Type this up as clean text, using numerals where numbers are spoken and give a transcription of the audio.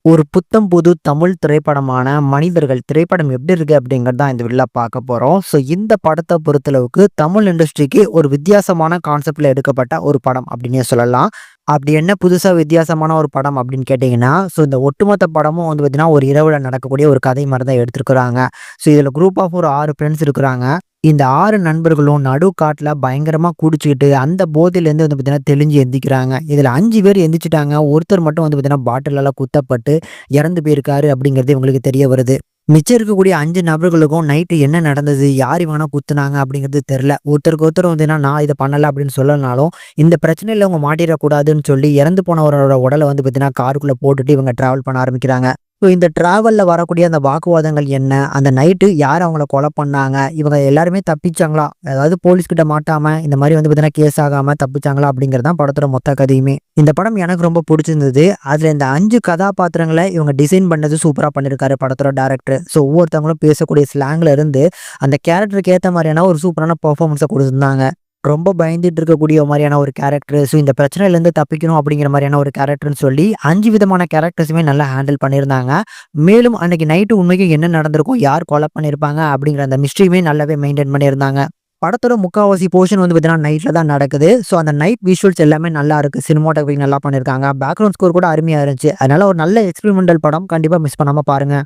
ஒரு புத்தம் புது தமிழ் திரைப்படமான மனிதர்கள் திரைப்படம் எப்படி இருக்கு அப்படிங்கிறது தான் இந்த வீடியோல பார்க்க போறோம். ஸோ இந்த படத்த பொறுத்தளவுக்கு தமிழ் இண்டஸ்ட்ரிக்கு ஒரு வித்தியாசமான கான்செப்ட்ல எடுக்கப்பட்ட ஒரு படம் அப்படின்னே சொல்லலாம். அப்படி என்ன புதுசா வித்தியாசமான ஒரு படம் அப்படின்னு கேட்டீங்கன்னா, ஸோ இந்த ஒட்டுமொத்த படமும் வந்து பார்த்தீங்கன்னா, ஒரு இரவுல நடக்கக்கூடிய ஒரு கதை மாரி தான் எடுத்திருக்கிறாங்க. ஸோ இதுல குரூப் ஆஃப் ஒரு 6 ஃப்ரெண்ட்ஸ் இருக்கிறாங்க. இந்த 6 நண்பர்களும் நடு காட்டுல பயங்கரமா குடிச்சுக்கிட்டு, அந்த போதையிலேருந்து வந்து பார்த்தீங்கன்னா தெளிஞ்சு எந்திக்கிறாங்க. இதுல 5 பேர் எந்திரிச்சுட்டாங்க. ஒருத்தர் மட்டும் வந்து பார்த்தீங்கன்னா பாட்டிலால குத்தப்பட்டு இறந்து போயிருக்காரு அப்படிங்கிறது இவங்களுக்கு தெரிய வருது. மிச்சம் இருக்கக்கூடிய 5 நபர்களுக்கும் நைட்டு என்ன நடந்தது? யார் இவன குத்துனாங்க? அப்படிங்கிறது தெரியல. ஒருத்தருக்கு ஒருத்தர் வந்து நான் இத பண்ணல அப்படின்னு சொல்லலனாலும், இந்த பிரச்சனையில அவங்க மாட்டிறக்கூடாதுன்னு சொல்லி இறந்து போனவரோட உடல வந்து பார்த்தீங்கன்னா காருக்குள்ள போட்டுட்டு இவங்க டிராவல் பண்ண ஆரம்பிக்கிறாங்க. ஸோ இந்த டிராவல்ல வரக்கூடிய அந்த வாக்குவாதங்கள் என்ன? அந்த நைட்டு யார் அவங்கள கொலை பண்ணாங்க? இவங்க எல்லாருமே தப்பிச்சாங்களா? அதாவது போலீஸ் கிட்ட மாட்டாம இந்த மாரி வந்து பார்த்தீங்கன்னா கேஸ் ஆகாம தப்பிச்சாங்களா? அப்படிங்கிறது தான் படத்தோட மொத்த கதையுமே. இந்த படம் எனக்கு ரொம்ப புடிச்சிருந்தது. அதுல இந்த 5 கதாபாத்திரங்கள இவங்க டிசைன் பண்ணது சூப்பரா பண்ணியிருக்காரு படத்தோட டைரக்டர். ஸோ ஒவ்வொருத்தவங்களும் பேசக்கூடிய ஸ்லாங்ல இருந்து அந்த கேரக்டருக்கு ஏத்த மாரியான ஒரு சூப்பரான பெர்ஃபார்மன்ஸ குடுத்திருந்தாங்க. ரொம்ப பயந்துட்டு இருக்கக்கூடிய மாரியான ஒரு கேரக்டர். ஸோ இந்த பிரச்சனையிலேருந்து தப்பிக்கணும் அப்படிங்கிற மாரியான ஒரு கேரக்டர்ன்னு சொல்லி 5 விதமான கேரக்டர்ஸுமே நல்லா ஹேண்டில் பண்ணியிருந்தாங்க. மேலும் அன்னைக்கு நைட்டு உண்மைக்கு என்ன நடந்திருக்கும்? யார் கொலை பண்ணியிருப்பாங்க? அப்படிங்கிற அந்த மிஸ்ட்ரியுமே நல்லாவே மெயின்டெயின் பண்ணியிருந்தாங்க. படத்தோட முக்காவாசி போர்ஷன் வந்து பார்த்தீங்கன்னா நைட்ல தான் நடக்குது. ஸோ அந்த நைட் விஷுவல்ஸ் எல்லாமே நல்லா இருக்கு. சினிமாட்டோகிராஃபி நல்லா பண்ணியிருக்காங்க. பேக்ரவுண்ட் ஸ்கோர் கூட அருமையா இருந்துச்சு. அதனால ஒரு நல்ல எக்ஸ்பெரிமெண்டல் படம். கண்டிப்பா மிஸ் பண்ணாம பாருங்க.